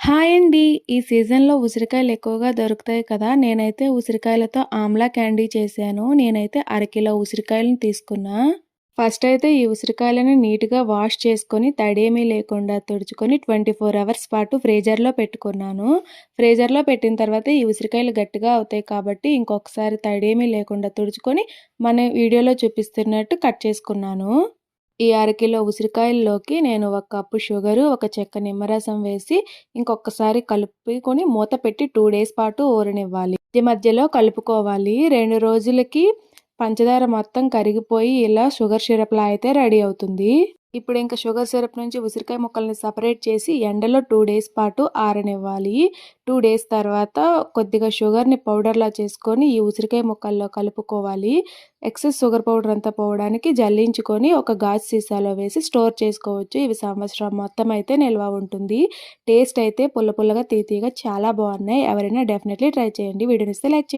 Hi అండి. ఈ సీజన్‌లో ఉసిరికాయలు ఎక్కువగా దొరుకుతాయి కదా! నేనైతే ఉసిరికాయలతో ఆమ్లా క్యాండీ చేశాను. నేనైతే అరకిలో ఉసిరికాయలను తీసుకున్నా. ఫస్ట్ అయితే ఈ ఉసిరికాయలని నీట్‌గా వాష్ చేసుకొని, తడేమీ లేకుండా తుడుచుకొని 24 అవర్స్ పాటు ఫ్రీజర్‌లో పెట్టుకున్నాను. ఫ్రీజర్‌లో పెట్టిన తర్వాత ఈ ఉసిరికాయలు గట్టిగా అవుతాయి కాబట్టి, ఇంకొకసారి తడేమీ లేకుండా తుడుచుకొని, మన వీడియోలో చూపిస్తున్నట్టు కట్ చేసుకున్నాను. ఈ అరకిలో ఉసిరికాయల్లోకి నేను ఒక కప్పు షుగరు, ఒక చెక్క నిమ్మరసం వేసి ఇంకొకసారి కలుపుకొని మూత పెట్టి 2 డేస్ పాటు ఊరనివ్వాలి. మధ్య మధ్యలో కలుపుకోవాలి. 2 రోజులకి పంచదార మొత్తం కరిగిపోయి ఇలా షుగర్ సిరప్‌లా అయితే రెడీ అవుతుంది. ఇప్పుడు ఇంక షుగర్ సిరప్ నుంచి ఉసిరికాయ ముక్కల్ని సెపరేట్ చేసి ఎండలో 2 డేస్ పాటు ఆరనివ్వాలి. 2 డేస్ తర్వాత కొద్దిగా షుగర్‌ని పౌడర్‌లా చేసుకొని ఈ ఉసిరికాయ ముక్కల్లో కలుపుకోవాలి. ఎక్సెస్ షుగర్ పౌడర్ అంతా పోవడానికి జల్లించుకొని ఒక గాజు సీసాలో వేసి స్టోర్ చేసుకోవచ్చు. ఇవి సంవత్సరం మొత్తం అయితే నిల్వ ఉంటుంది. టేస్ట్ అయితే పుల్ల పుల్లగా, తీయగా చాలా బాగున్నాయి. ఎవరైనా డెఫినెట్‌లీ ట్రై చేయండి. వీడియో నచ్చితే లైక్ చేయండి.